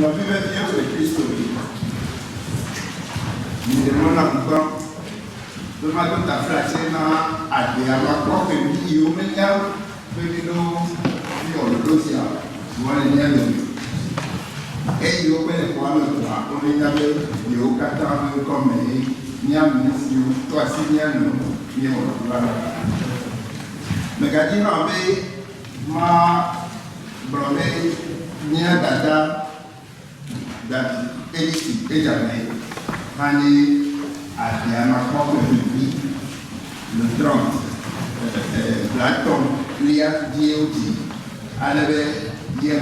Nous vivons bien sur Christ. Nous demandons encore de mettre ta fracture à des amateurs que nous y avons mis le dossier. Nous allons y aller. Et il y a des points de droit. On est allé, il y a 4 ans comme il y a une mission, 3 signes, il y a un problème. Mais quand il y a ma blonde, il y a dada, et jamais, année à Diana, le 30, Platon, l'IA DOT, à la veille, il y a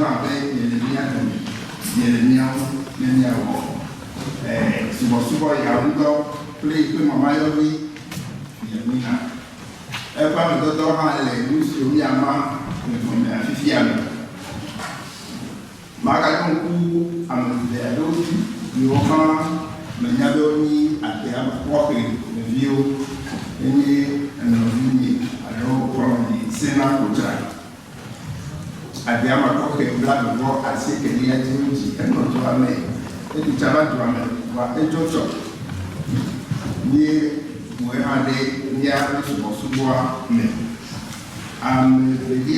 souvent il y a un temps, plus que maman y a vu, il y a mis là. Et pas le docteur en l'air, sur Miama, le fifiable. Magaton coup, à me faire d'autres, le roman, le Yadoni, à terre, pour le vieux, et un ovini, alors pour le Sénat au Tchad. Adiama koke black bo asi kenya tinji eno to ame e ti chama to ame wa e jojo ni mo ade ni a so subo me am de ni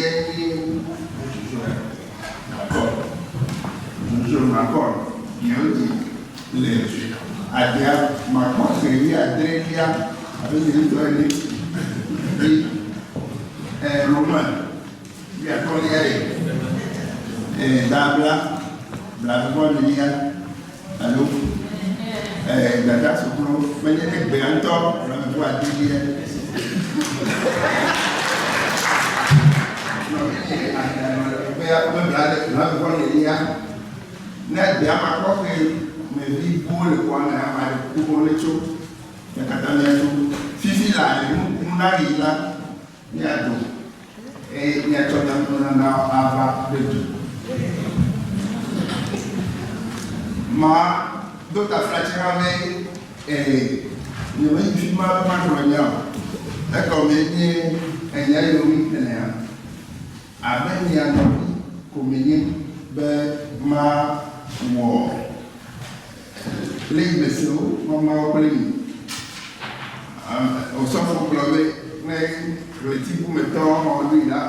d'accord yodi le adia ma koke ni adrelia avec les toilettes et roman il y a ton Dabla, Blavon, allô, Dada Sopro, mais il y a des béantons, on va dire. Et il y a tout un avant de tout. Ma d'autres fracturés et il y a une fille mal majoignant. Et comme il y a une minute, avec il y a une commune, ma war. Les messieurs, maman, au centre bleu, mais le type où mettons en lui là,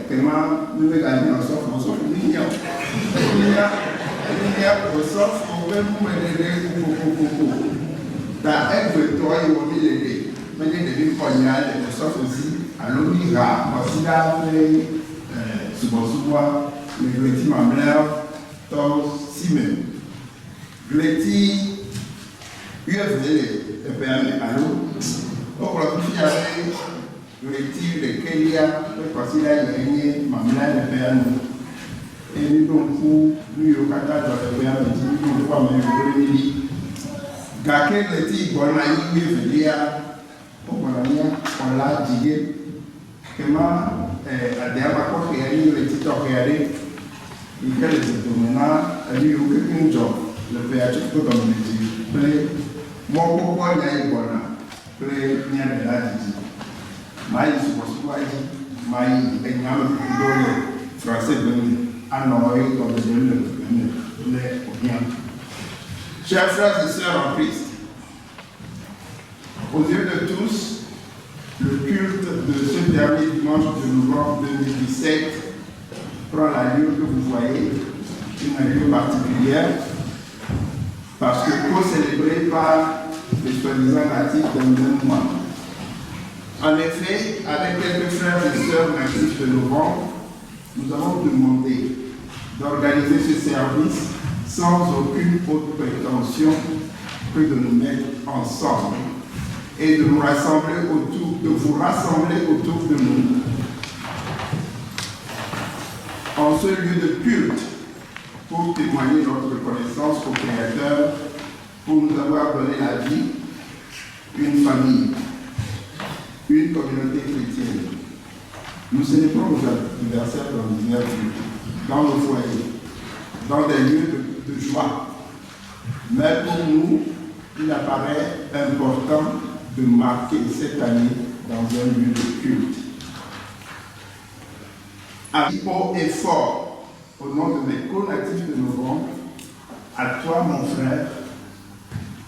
comment nous allons gagner en soif, il y a au soif, on peut vous aider pour être toi, il va m'aider. Mais il y a des poignards, au soif aussi, à l'Omira, aussi là, souvent, les glétis mamlaires, torse, si même. Glétis, UFD, à l'eau. Au profit avec le tir de Kélia, le considère gagné, Mamla de Péano. Et nous donc, nous, au Qatar, dans le Péano, nous, trois minutes, Gaké, le tir, on a eu, il y a, on l'a dit, comment, à Diabako, qui a eu le titre regardé, il fait les dominants, il y a eu aucun job, le péage, tout comme le dit. Mon pourquoi il y a eu bon. Play near the latitude. My supervisor, my exam français annoyé comme le bien. Chers frères et sœurs en Christ, aux yeux de tous, le culte de ce dernier dimanche de novembre 2017 prend l'allure que vous voyez, une allure particulière, parce que co-célébré par les soi-disant natifs d'un même mois. En effet, avec quelques frères et sœurs natifs de novembre, nous avons demandé d'organiser ce service sans aucune autre prétention que de nous mettre ensemble et de nous rassembler autour, de vous rassembler autour de nous en ce lieu de culte pour témoigner notre reconnaissance au Créateur pour nous avoir donné la vie, une famille, une communauté chrétienne. Nous célébrons nos anniversaires dans nos foyers, dans des lieux de joie. Mais pour nous, il apparaît important de marquer cette année dans un lieu de culte. Haut et fort, au nom de mes co-natifs de novembre, à toi mon frère,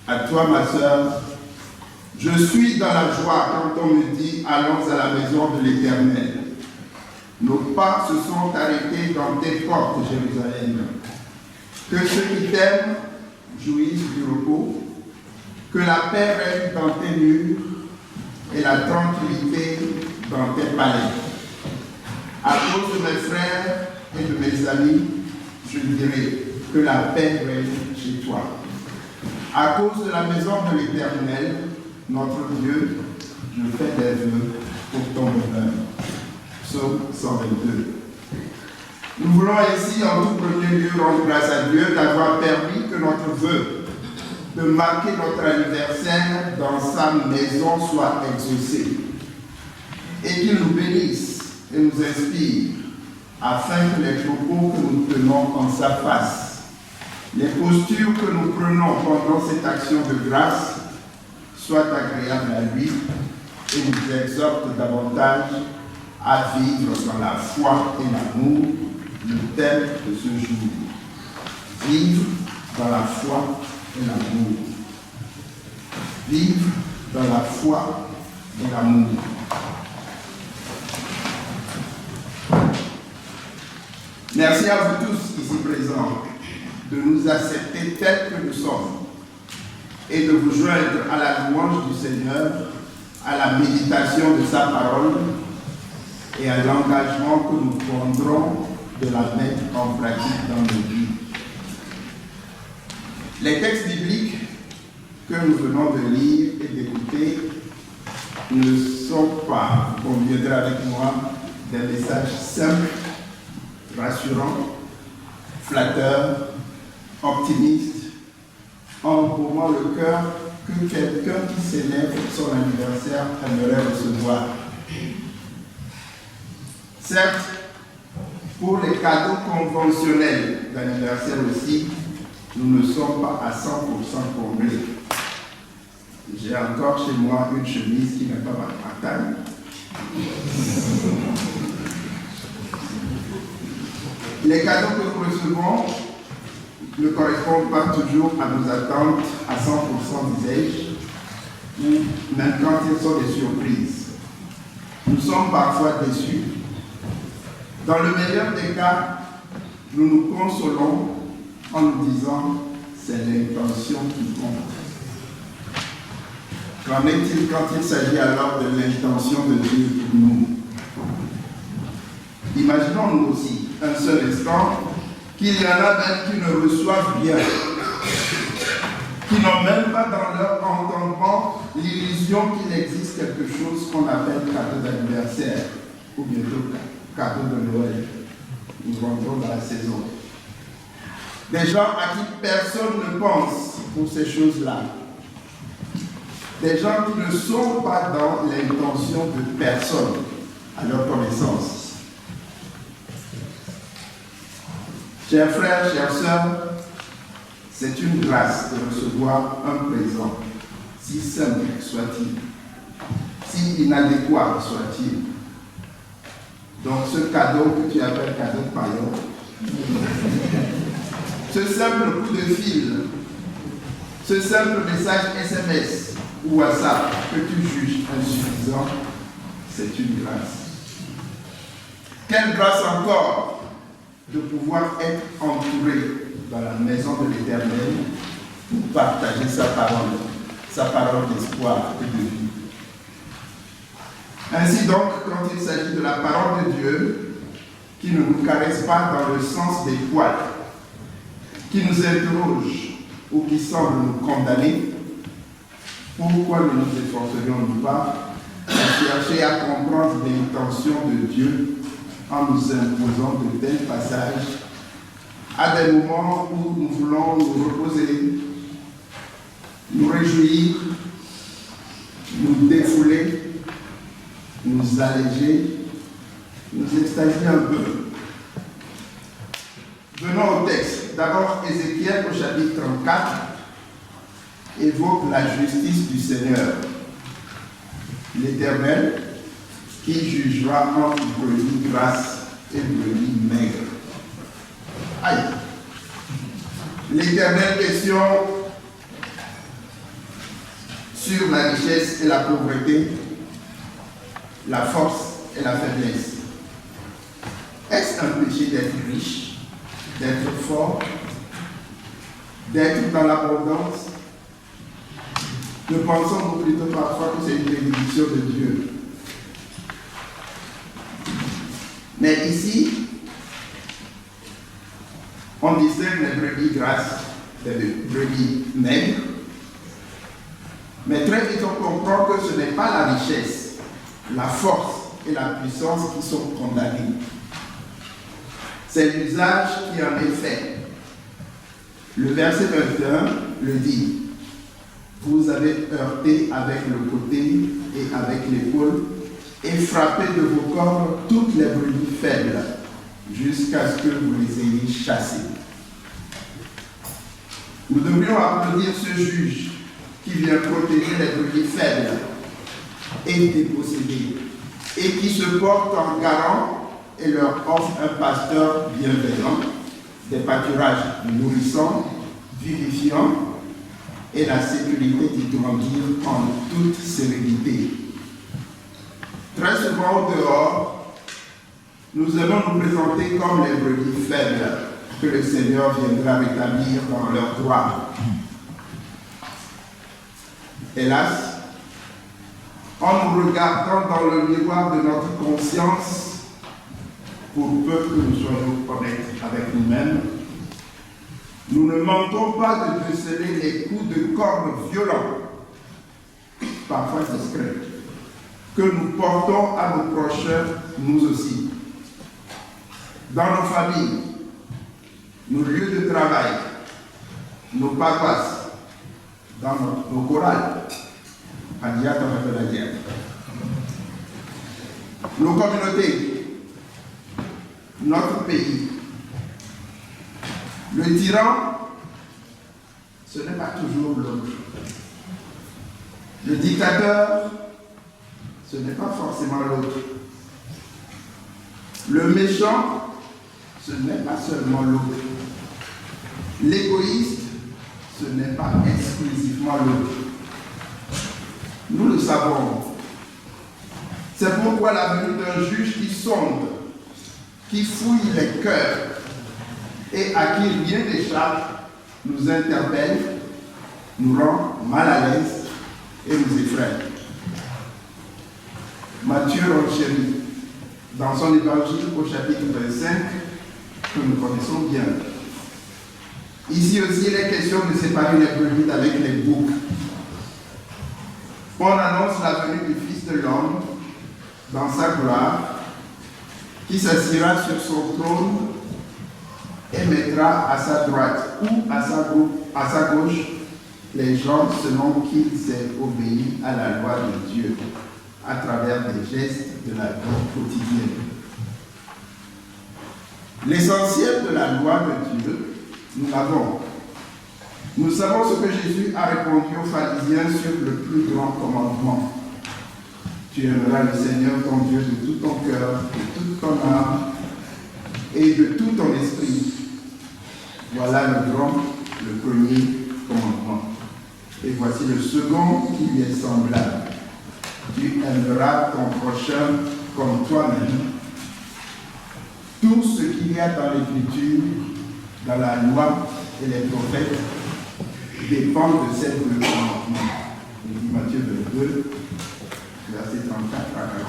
à toi ma sœur, je suis dans la joie quand on me dit « Allons à la maison de l'Éternel ». Nos pas se sont arrêtés dans tes portes, Jérusalem. Que ceux qui t'aiment jouissent du repos, que la paix règne dans tes murs et la tranquillité dans tes palais. À cause de mes frères et de mes amis, je dirai que la paix règne chez toi. À cause de la maison de l'Éternel, notre Dieu, je fais des vœux pour ton bonheur. Psaume 122. Nous voulons ici en tout premier lieu rendre grâce à Dieu d'avoir permis que notre vœu de marquer notre anniversaire dans sa maison soit exaucé et qu'il nous bénisse et nous inspire afin que les propos que nous tenons en sa face, les postures que nous prenons pendant cette action de grâce soient agréables à lui et nous exhortent davantage à vivre dans la foi et l'amour, le thème de ce jour. Vivre dans la foi et l'amour. Vivre dans la foi et l'amour. Merci à vous tous ici présents de nous accepter tels que nous sommes et de vous joindre à la louange du Seigneur, à la méditation de sa parole et à l'engagement que nous prendrons de la mettre en pratique dans nos vies. Les textes bibliques que nous venons de lire et d'écouter ne sont pas, vous conviendrez avec moi, des messages simples, rassurants, flatteurs, optimistes, embaumant le cœur que quelqu'un qui célèbre son anniversaire aimerait recevoir. Certes, pour les cadeaux conventionnels d'anniversaire aussi, nous ne sommes pas à 100% comblés. J'ai encore chez moi une chemise qui n'est pas ma taille. Les cadeaux que nous recevons ne correspondent pas toujours à nos attentes à 100%, disais-je, ou même quand ils sont des surprises. Nous sommes parfois déçus. Dans le meilleur des cas, nous nous consolons en nous disant « c'est l'intention qui compte ». Qu'en est-il quand il s'agit alors de l'intention de Dieu pour nous? Imaginons-nous aussi un seul instant qu'il y en a même qui ne reçoivent rien, qui n'ont même pas dans leur entendement l'illusion qu'il existe quelque chose qu'on appelle cadeau d'anniversaire ou bientôt cadeau de Noël. Nous rentrons dans la saison. Des gens à qui personne ne pense pour ces choses-là. Des gens qui ne sont pas dans l'intention de personne à leur connaissance. Chers frères, chères sœurs, c'est une grâce de recevoir un présent, si simple soit-il, si inadéquat soit-il. Donc ce cadeau que tu appelles cadeau de paillon, ce simple coup de fil, ce simple message SMS ou WhatsApp que tu juges insuffisant, c'est une grâce. Quelle grâce encore de pouvoir être entouré dans la maison de l'Éternel pour partager sa parole d'espoir et de vie. Ainsi donc, quand il s'agit de la parole de Dieu, qui ne nous caresse pas dans le sens des poils, qui nous interroge ou qui semble nous condamner, pourquoi ne nous efforcerions-nous pas à chercher à comprendre l'intention de Dieu en nous imposant de tels passages à des moments où nous voulons nous reposer, nous réjouir, nous défouler, nous alléger, nous extasier un peu. Venons au texte. D'abord, Ézéchiel au chapitre 34 évoque la justice du Seigneur, l'Éternel, qui jugera entre brebis grasses et brebis maigres. Aïe. L'éternelle question sur la richesse et la pauvreté, la force et la faiblesse. Est-ce un péché d'être riche, d'être fort, d'être dans l'abondance? Nous pensons plutôt parfois que c'est une bénédiction de Dieu. Mais ici, on distingue les brebis grasses des brebis maigres. Mais très vite, on comprend que ce n'est pas la richesse, la force et la puissance qui sont condamnées. C'est l'usage qui en est fait. Le verset 21 le dit. Vous avez heurté avec le côté et avec l'épaule et frappé de vos corps toutes les brebis faibles jusqu'à ce que vous les ayez chassées. Nous devrions applaudir ce juge qui vient protéger les brebis faibles et dépossédées et qui se porte en garant et leur offre un pasteur bienveillant, des pâturages nourrissants, vivifiants et la sécurité d'y grandir en toute sérénité. Très souvent au dehors, nous allons nous présenter comme les brebis faibles que le Seigneur viendra rétablir dans leur droit. Hélas, en nous regardant dans le miroir de notre conscience, pour peu que nous soyons honnêtes avec nous-mêmes, nous ne manquons pas de déceler les coups de corne violents, parfois discrets, que nous portons à nos prochains, nous aussi. Dans nos familles, nos lieux de travail, nos paroisses, dans nos chorales, nos communautés, notre pays. Le tyran, ce n'est pas toujours l'autre. Le dictateur, ce n'est pas forcément l'autre. Le méchant, ce n'est pas seulement l'autre. L'égoïste, ce n'est pas exclusivement l'autre. Nous le savons. C'est pourquoi la venue d'un juge qui sonde, qui fouille les cœurs et à qui rien n'échappe, nous interpelle, nous rend mal à l'aise et nous effraie. Matthieu renchérit dans son évangile au chapitre 25, que nous connaissons bien. Ici aussi, il est question de séparer les brebis avec les boucs. On annonce la venue du Fils de l'homme dans sa gloire, qui s'assiera sur son trône et mettra à sa droite ou à sa gauche les gens selon qu'ils aient obéi à la loi de Dieu à travers les gestes de la vie quotidienne. L'essentiel de la loi de Dieu, nous l'avons. Nous savons ce que Jésus a répondu aux pharisiens sur le plus grand commandement. Tu aimeras le Seigneur ton Dieu de tout ton cœur, de toute ton âme et de tout ton esprit. Voilà le premier commandement. Et voici le second qui lui est semblable. Tu aimeras ton prochain comme toi-même. Tout ce qu'il y a dans l'Écriture, dans la loi et les prophètes, dépend de ces deux commandements. Matthieu 22, verset 34 à 40.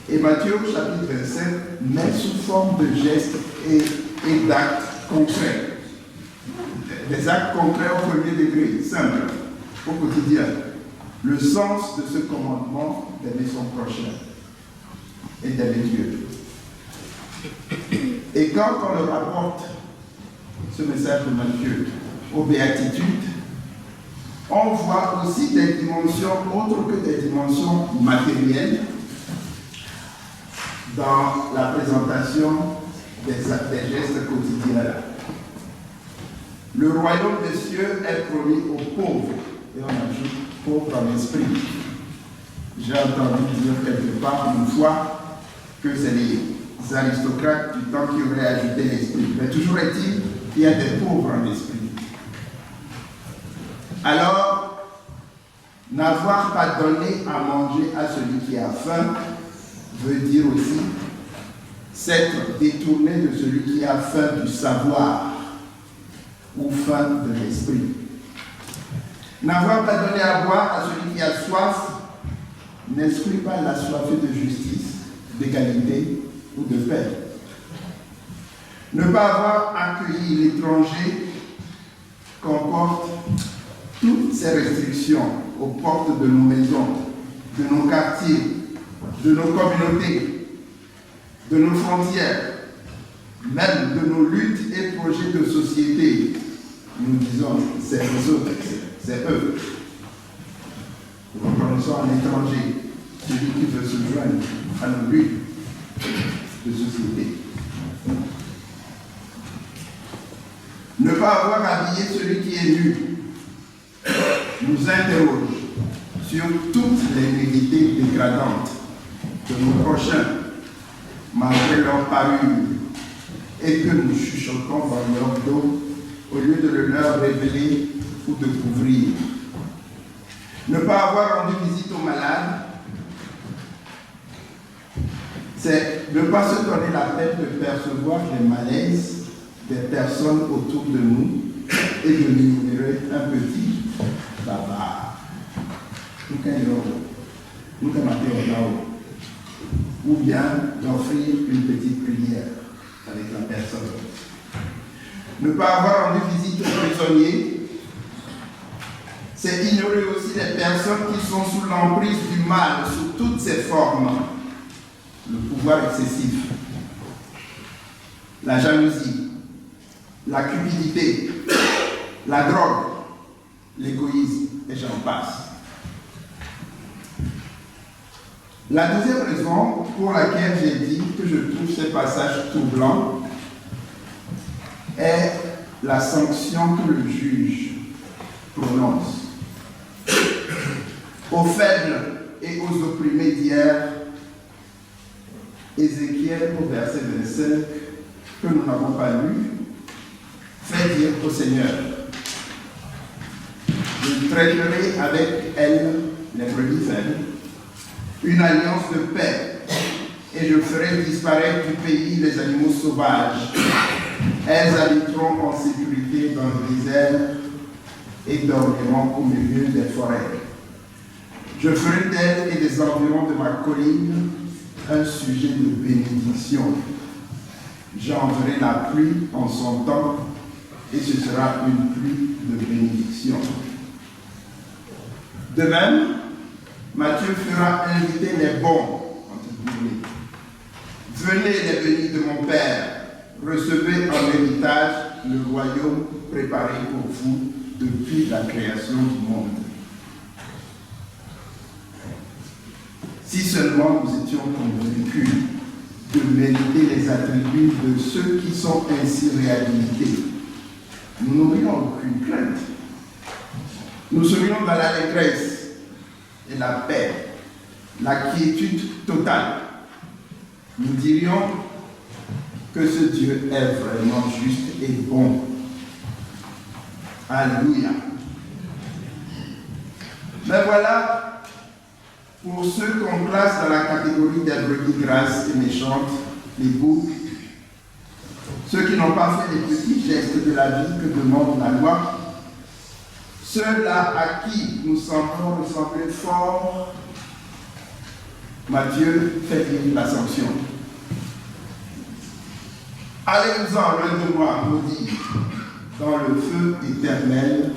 Et Matthieu, chapitre 27, met sous forme de gestes et d'actes concrets. Des actes concrets au premier degré, simples, au quotidien. Le sens de ce commandement d'aimer son prochain et d'aimer Dieu. Et quand on le rapporte, ce message de Matthieu, aux béatitudes, on voit aussi des dimensions autres que des dimensions matérielles dans la présentation des gestes quotidiens. Le royaume des cieux est promis aux pauvres, et on ajoute pauvres en esprit. J'ai entendu dire quelque part une fois que c'est lié. aristocrates du temps qui auraient ajouté l'esprit. Mais toujours est-il qu'il y a des pauvres en esprit. Alors, n'avoir pas donné à manger à celui qui a faim veut dire aussi s'être détourné de celui qui a faim du savoir ou faim de l'esprit. N'avoir pas donné à boire à celui qui a soif n'exclut pas la soif de justice, d'égalité ou de paix. Ne pas avoir accueilli l'étranger comporte toutes ces restrictions aux portes de nos maisons, de nos quartiers, de nos communautés, de nos frontières, même de nos luttes et projets de société. Nous disons, c'est eux autres, c'est eux. Nous reconnaissons un étranger, celui qui veut se joindre à nos luttes de société. Ne pas avoir habillé celui qui est nu nous interroge sur toutes les nudités dégradantes de nos prochains, malgré leur parure, et que nous chuchotons dans leur dos au lieu de le leur révéler ou de couvrir. Ne pas avoir rendu visite aux malades, c'est ne pas se donner la peine de percevoir les malaises des personnes autour de nous et de murmurer un petit bavard. Ou bien d'offrir une petite prière avec la personne. Ne pas avoir rendu visite aux prisonniers, c'est ignorer aussi les personnes qui sont sous l'emprise du mal, sous toutes ses formes. Le pouvoir excessif, la jalousie, la cupidité, la drogue, l'égoïsme, et j'en passe. La deuxième raison pour laquelle j'ai dit que je trouve ces passages troublants est la sanction que le juge prononce. Aux faibles et aux opprimés d'hier, Ézéchiel au verset 25, que nous n'avons pas lu, fait dire au Seigneur: je traiterai avec elle, les brebis faibles, une alliance de paix, et je ferai disparaître du pays les animaux sauvages. Elles habiteront en sécurité dans le désert et dormiront au milieu des forêts. Je ferai d'elles et des environs de ma colline un sujet de bénédiction. J'enverrai la pluie en son temps, et ce sera une pluie de bénédiction. De même, Matthieu fera inviter les bons, venez les bénis de mon Père, recevez en héritage le royaume préparé pour vous depuis la création du monde. Si seulement nous étions convaincus de mériter les attributs de ceux qui sont ainsi réhabilités, nous n'aurions aucune crainte. Nous serions dans l'allégresse et la paix, la quiétude totale. Nous dirions que ce Dieu est vraiment juste et bon. Alléluia. Mais voilà, pour ceux qu'on classe dans la catégorie des brebis grasses et méchantes, les boucs, ceux qui n'ont pas fait les petits gestes de la vie que demande la loi, ceux-là à qui nous semblons ressembler fort, Matthieu fait dire la sanction. Allez-vous-en loin de moi, maudit, dans le feu éternel,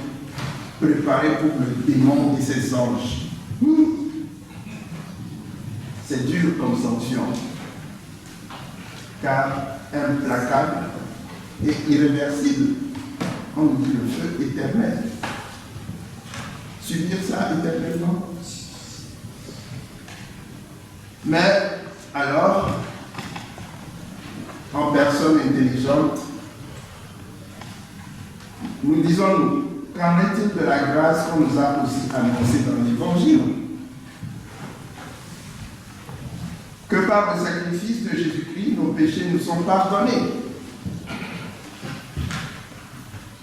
préparé pour le démon et ses anges. C'est dur comme sanction, car implacable et irréversible. On nous dit le feu éternel. Subir ça éternellement. Mais alors, en personne intelligente, nous disons-nous, qu'en est-il de la grâce qu'on nous a aussi annoncée dans l'Évangile? Que que par le sacrifice de Jésus-Christ, nos péchés nous sont pardonnés.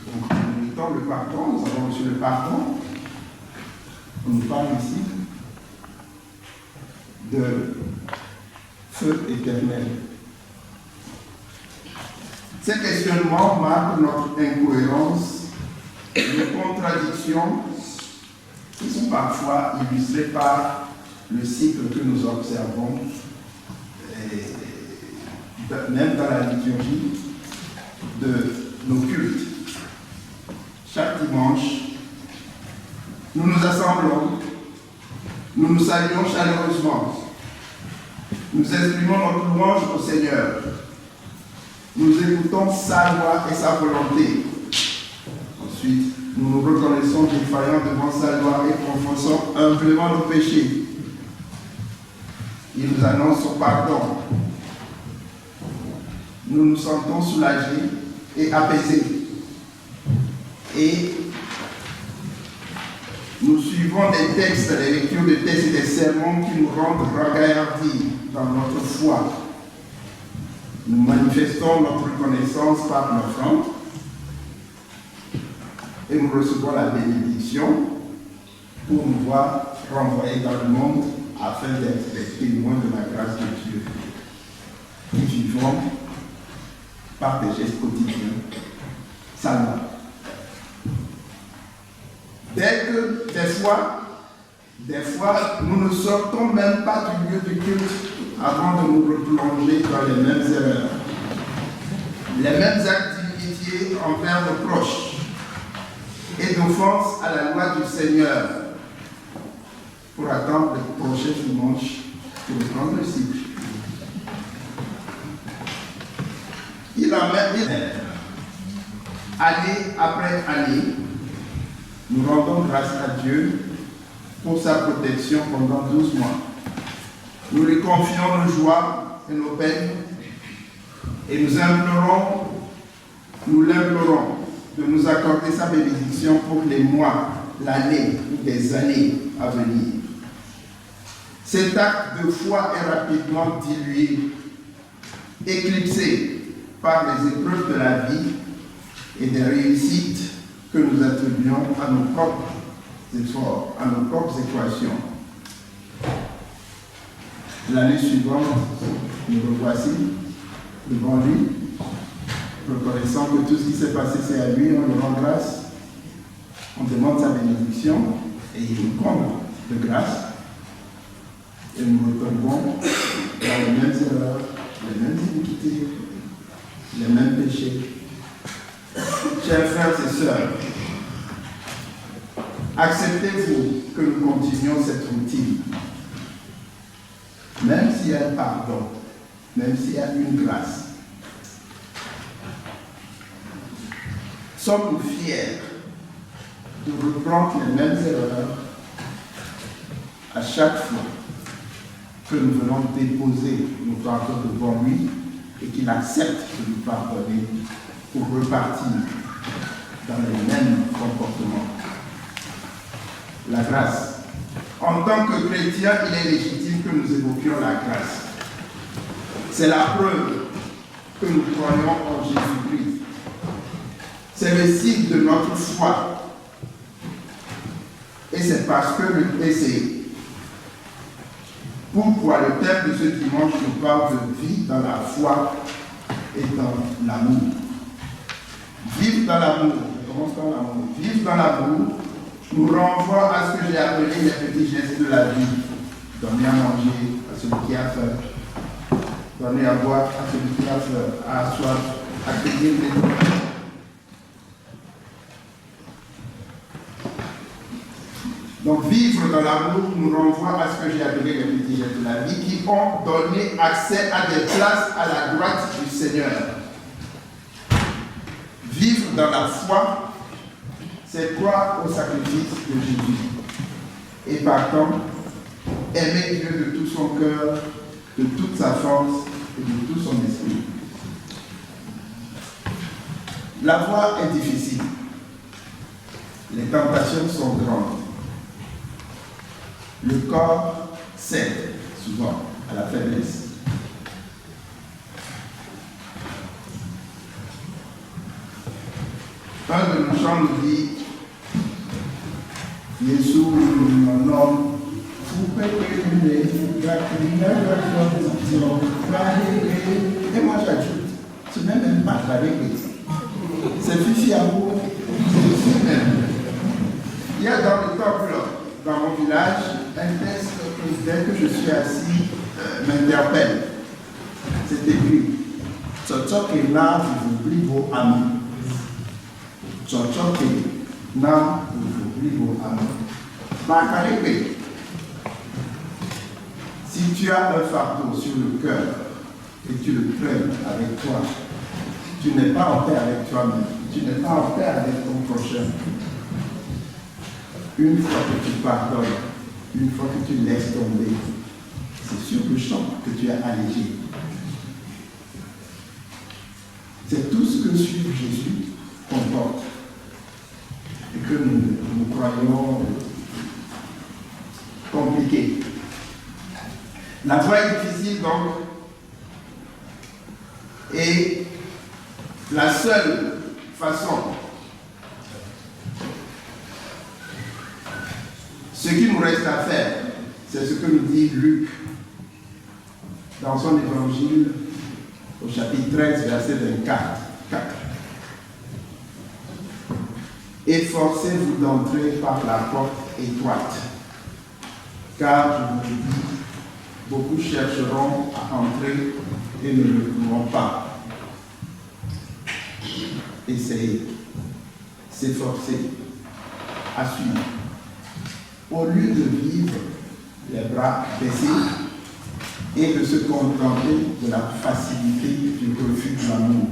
Donc, en méritant le pardon, nous avons reçu le pardon. On nous parle ici de feu éternel. Ces questionnements marquent notre incohérence, nos contradictions, qui sont parfois illustrées par le cycle que nous observons, même dans la liturgie de nos cultes. Chaque dimanche, nous nous assemblons, nous nous saluons chaleureusement, nous exprimons notre louange au Seigneur, nous écoutons sa voix et sa volonté. Ensuite, nous nous reconnaissons défaillants devant sa loi et confessons humblement nos péchés. Il nous annonce son pardon. Nous nous sentons soulagés et apaisés. Et nous suivons des textes, des lectures de textes et des sermons qui nous rendent ragaillardis dans notre foi. Nous manifestons notre reconnaissance par l'offrande et nous recevons la bénédiction pour nous voir renvoyer dans le monde afin d'être des témoins de la grâce de Dieu. Nous vivons par des gestes quotidiens. Salut. Dès que des fois, nous ne sortons même pas du lieu du culte avant de nous replonger dans les mêmes erreurs, les mêmes actes d'iniquité envers nos proches et d'offense à la loi du Seigneur pour attendre le prochain dimanche pour reprendre le cycle. Il en met année après année. Nous rendons grâce à Dieu pour sa protection pendant 12 mois. Nous lui confions nos joies et nos peines et nous l'implorons de nous accorder sa bénédiction pour les mois, l'année ou des années à venir. Cet acte de foi est rapidement dilué, éclipsé par les épreuves de la vie et des réussites que nous attribuons à nos propres efforts, à nos propres équations. L'année suivante, nous revoici devant lui, reconnaissant que tout ce qui s'est passé, c'est à lui, on lui rend grâce, on demande sa bénédiction et il nous comble de grâce. Et nous retombons dans les mêmes erreurs, les mêmes iniquités, les mêmes péchés. Chers frères et sœurs, acceptez-vous que nous continuions cette routine, même s'il y a un pardon, même s'il y a une grâce. Sommes-nous fiers de reprendre les mêmes erreurs à chaque fois que nous venons déposer nos pardons devant lui et qu'il accepte de nous pardonner pour repartir dans les mêmes comportements? La grâce. En tant que chrétien, il est légitime que nous évoquions la grâce. C'est la preuve que nous croyons en Jésus-Christ. C'est le signe de notre foi. Et c'est parce que pourquoi le thème de ce dimanche nous parle de vie dans la foi et dans l'amour. Vivre dans l'amour, on commence par l'amour. Vivre dans l'amour nous renvoie à ce que j'ai appelé les petits gestes de la vie. Donner à manger à celui qui a faim. Donner à boire à celui qui a faim, à soif, accueillir les autres. Donc vivre dans l'amour nous renvoie à ce que j'ai appelé les petits gestes de la vie qui ont donné accès à des places à la droite du Seigneur. Vivre dans la foi, c'est croire au sacrifice de Jésus. Et partant, aimer Dieu de tout son cœur, de toute sa force et de tout son esprit. La voie est difficile. Les tentations sont grandes. Le corps cède souvent à la faiblesse. Un de nos chants nous dit Jésus, mon homme, et moi j'ajoute, ce n'est même pas la répétition. C'est Fifi Amour, il y a dans le temple, dans mon village, un texte qui, dès que je suis assis, m'interpelle. C'est écrit Tchotchoke na vous vos amis. Tchotchoke na vous vos amis. Margarete, si tu as un fardeau sur le cœur et tu le traînes avec toi, tu n'es pas en paix avec toi-même, tu n'es pas en paix avec ton prochain. Une fois que tu pardonnes, une fois que tu laisses tomber, c'est sur le champ que tu es allégé. C'est tout ce que suivre Jésus comporte et que nous croyons compliqué. La voie est difficile donc, et la seule façon, ce qui nous reste à faire, c'est ce que nous dit Luc dans son évangile au chapitre 13, verset 24. Efforcez-vous d'entrer par la porte étroite, car je vous le dis, beaucoup chercheront à entrer et ne le pourront pas. Essayez, s'efforcer, à suivre. Au lieu de vivre les bras baissés et de se contenter de la facilité du refus de l'amour.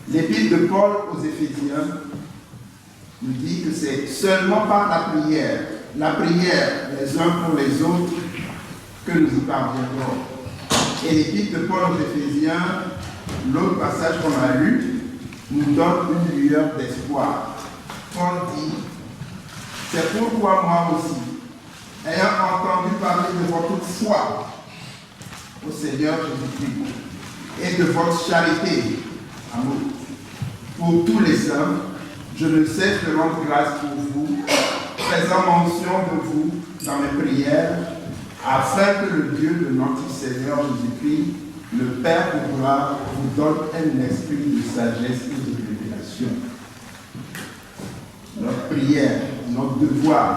L'épître de Paul aux Éphésiens nous dit que c'est seulement par la prière les uns pour les autres, que nous y parviendrons. Et l'épître de Paul aux Éphésiens, l'autre passage qu'on a lu, nous donne une lueur d'espoir. Paul dit, c'est pourquoi moi aussi, ayant entendu parler de votre foi au Seigneur Jésus-Christ et de votre charité, amour, pour tous les hommes, je ne cesse de rendre grâce pour vous, faisant mention de vous dans mes prières, afin que le Dieu de notre Seigneur Jésus-Christ, le Père de gloire, vous donne un esprit de sagesse et de révélation. Notre prière, notre devoir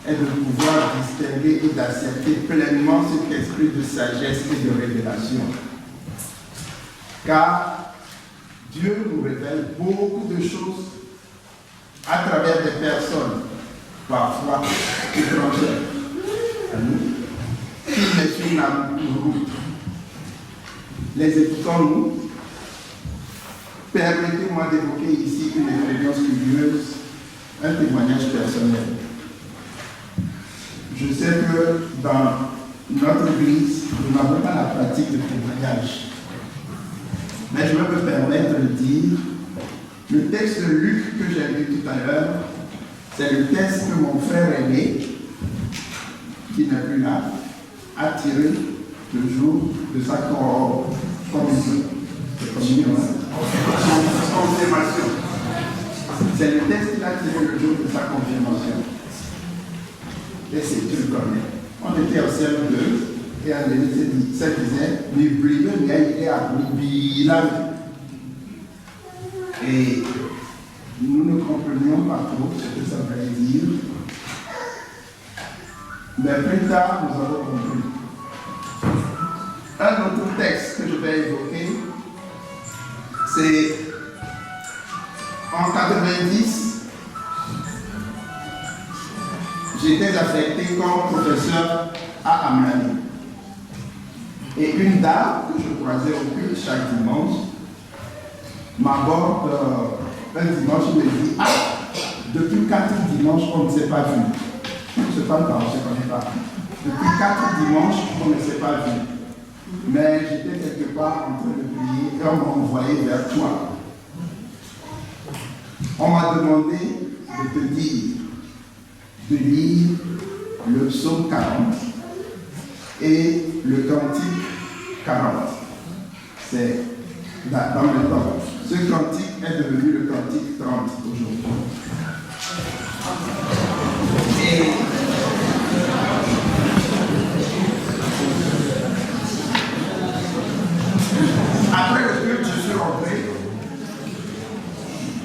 est de pouvoir distinguer et d'accepter pleinement cet esprit de sagesse et de révélation. Car Dieu nous révèle beaucoup de choses à travers des personnes, parfois étrangères à nous, qui met sur la route. Les écoutons-nous. Permettez-moi d'évoquer ici une expérience curieuse, un témoignage personnel. Je sais que dans notre église, nous n'avons pas la pratique de témoignage. Mais je vais me permettre de dire, le texte de Luc que j'ai lu tout à l'heure, c'est le texte que mon frère aîné, qui n'est plus là, a tiré le jour de sa confirmation. C'est le texte qu'il a tiré le jour de sa confirmation. Et c'est, tu le connais. On était au CM2 et un élève ça disait, mais brille, il est à Bila. Et nous ne comprenions pas trop ce que ça voulait dire. Mais plus tard, nous avons compris. Un autre texte que je vais évoquer, c'est en 90, j'étais affecté comme professeur à Amlani. Et une dame que je croisais au culte chaque dimanche m'aborde un dimanche et me dit, ah, depuis 4 dimanches, on ne s'est pas vu. Je ne sais pas, on ne se connaît pas. Depuis 4 dimanches, on ne s'est pas vu. Mais j'étais quelque part en train de prier et on m'a envoyé vers toi. On m'a demandé de te dire de lire le psaume 40 et le cantique 40. C'est dans le temps. Ce Ce cantique est devenu le cantique 30 aujourd'hui. Et après le culte, je suis rentré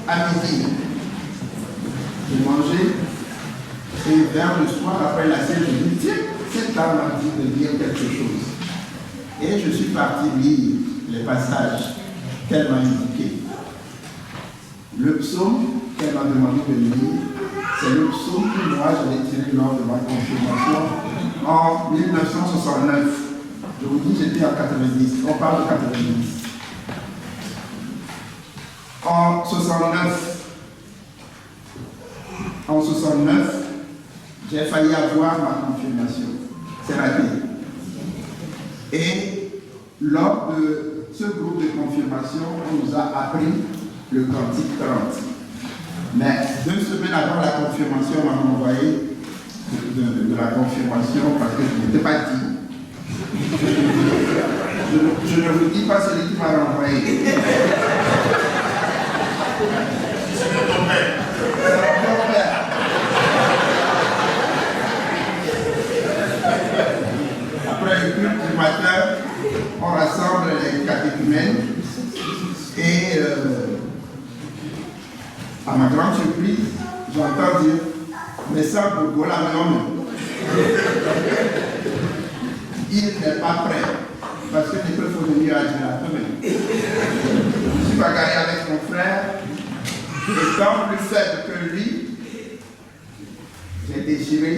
à midi. J'ai mangé et vers le soir, après la sieste, je me dis, tiens, cette dame m'a dit de dire quelque chose. Et je suis parti lire les passages qu'elle m'a indiqués. Le psaume qu'elle m'a demandé de lire, c'est le psaume que moi j'avais tiré lors de ma confirmation en 1969. Je vous dis, j'étais en 90. On parle de 90. En 69, j'ai failli avoir ma confirmation. C'est raté. Et lors de ce groupe de confirmation, on nous a appris le cantique 30. Mais 2 semaines avant la confirmation, on m'a envoyé de la confirmation parce que je n'étais pas dit. Je ne vous dis pas celui qui m'a renvoyé. C'est mon père. C'est mon père. Après le culte du matin, on rassemble les catéchumènes et à ma grande surprise, j'entends dire mais ça pour Gola Méon. Il n'est pas prêt parce que les peuples faut venir à la semaine. Je suis bagarré avec mon frère, étant plus faible que lui, j'ai déchiré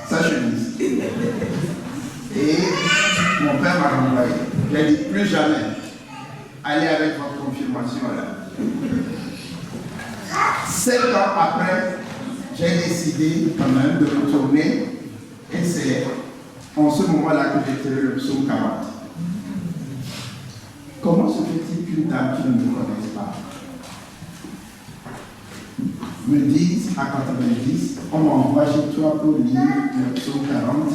sa chemise. Et mon père m'a renvoyé. Il a dit plus jamais allez avec votre confirmation là. 7 ans après, j'ai décidé quand même de retourner et c'est en ce moment-là que j'ai tiré le psaume 40. Comment se fait-il qu'une dame qui ne me connaisse pas me dise à 90, on m'envoie chez toi pour lire le psaume 40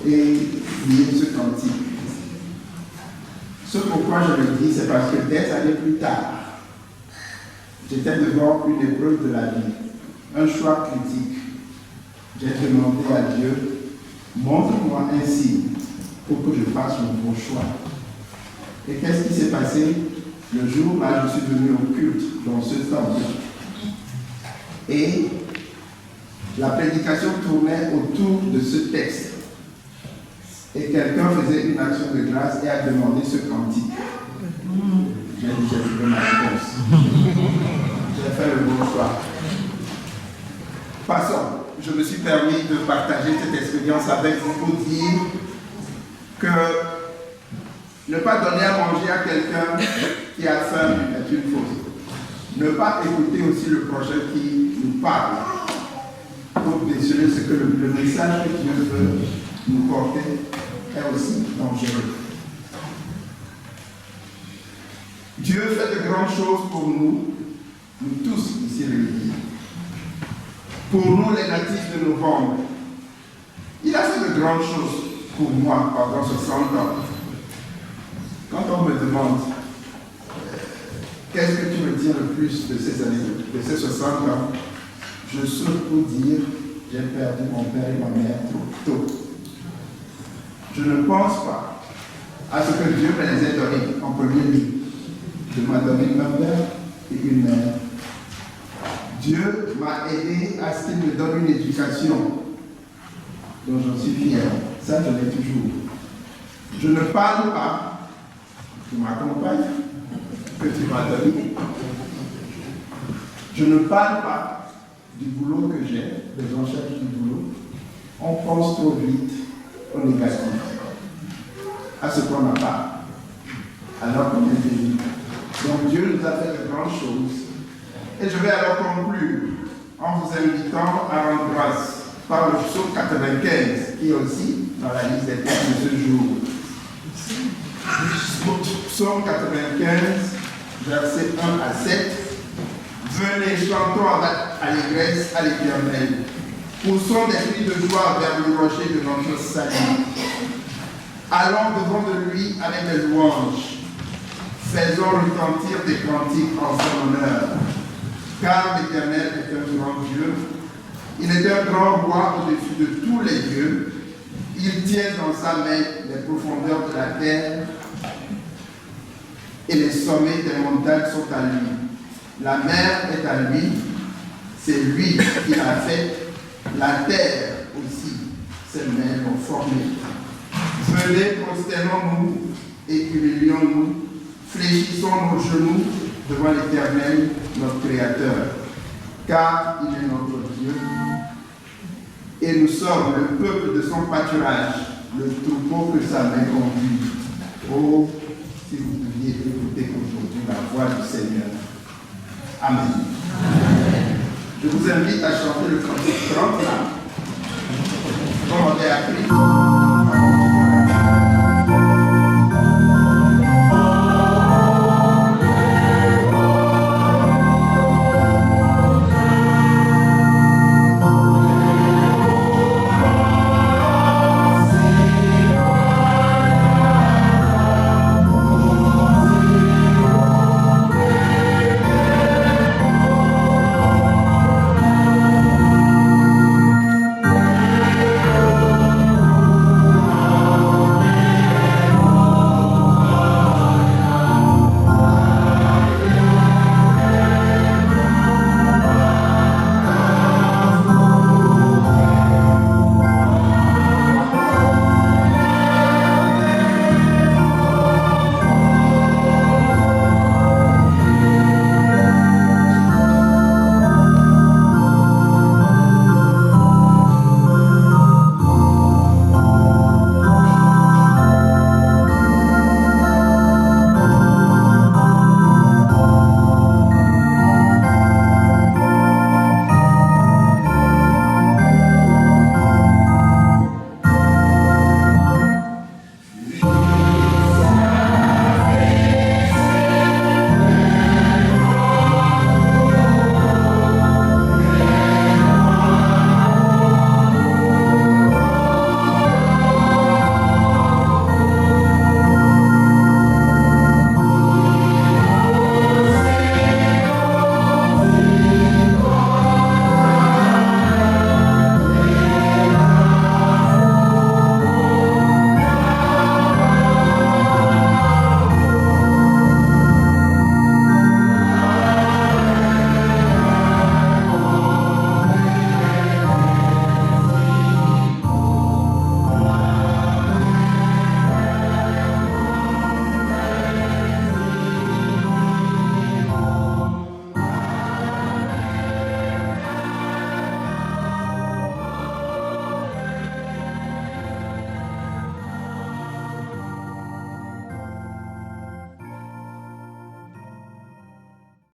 et lire ce cantique? Ce pourquoi je le dis, c'est parce que des années plus tard, j'étais devant une épreuve de la vie, un choix critique. J'ai demandé à Dieu, montre-moi un signe pour que je fasse le bon choix. Et qu'est-ce qui s'est passé? Le jour là, je suis venu au culte dans ce temple. Et la prédication tournait autour de ce texte. Et quelqu'un faisait une action de grâce et a demandé ce cantique. J'ai dit, j'ai trouvé ma réponse. J'ai fait le bon choix. Passons. Je me suis permis de partager cette expérience avec vous pour dire que ne pas donner à manger à quelqu'un qui a faim est une faute. Ne pas écouter aussi le projet qui nous parle pour déceler ce que le message que Dieu veut nous porter est aussi dangereux. Dieu fait de grandes choses pour nous, nous tous ici réunis. Pour nous, les natifs de novembre, il a fait de grandes choses pour moi pendant 60 ans. Quand on me demande qu'est-ce que tu retiens le plus de ces années, de ces 60 ans, je saute pour dire j'ai perdu mon père et ma mère trop tôt. Je ne pense pas à ce que Dieu me les ait donnés en premier lieu. Dieu m'a donné un père et une mère. Dieu m'a aidé à ce qu'il me donne une éducation dont j'en suis fier. Ça, je l'ai toujours. Je ne parle pas de ma compagne que tu m'as donné. Je ne parle pas du boulot que j'ai, les gens cherchent du boulot. On pense trop vite au négatif, à ce qu'on n'a pas, alors qu'on est béni. Donc Dieu nous a fait de grandes choses. Et je vais alors conclure en vous invitant à rendre grâce par le psaume 95, qui est aussi dans la liste des textes de ce jour. Psaume 95, versets 1 à 7. Venez, chantons avec allégresse à l'Éternel. Poussons des cris de joie vers le rocher de notre salut. Allons devant de lui avec des louanges. Faisons retentir des cantiques en son honneur, car l'Éternel est un grand Dieu. Il est un grand roi au-dessus de tous les dieux. Il tient dans sa main les profondeurs de la terre et les sommets des montagnes sont à lui. La mer est à lui, c'est lui qui l'a fait. La terre aussi, ses mains l'ont formé. Venez, prosternons-nous et humilions-nous, fléchissons nos genoux devant l'Éternel, notre Créateur, car il est notre Dieu. Et nous sommes le peuple de son pâturage, le troupeau que sa main conduit. Oh, si vous pouviez écouter aujourd'hui la voix du Seigneur. Amen. Amen. Je vous invite à chanter le cantique 30 là, comme on a appris.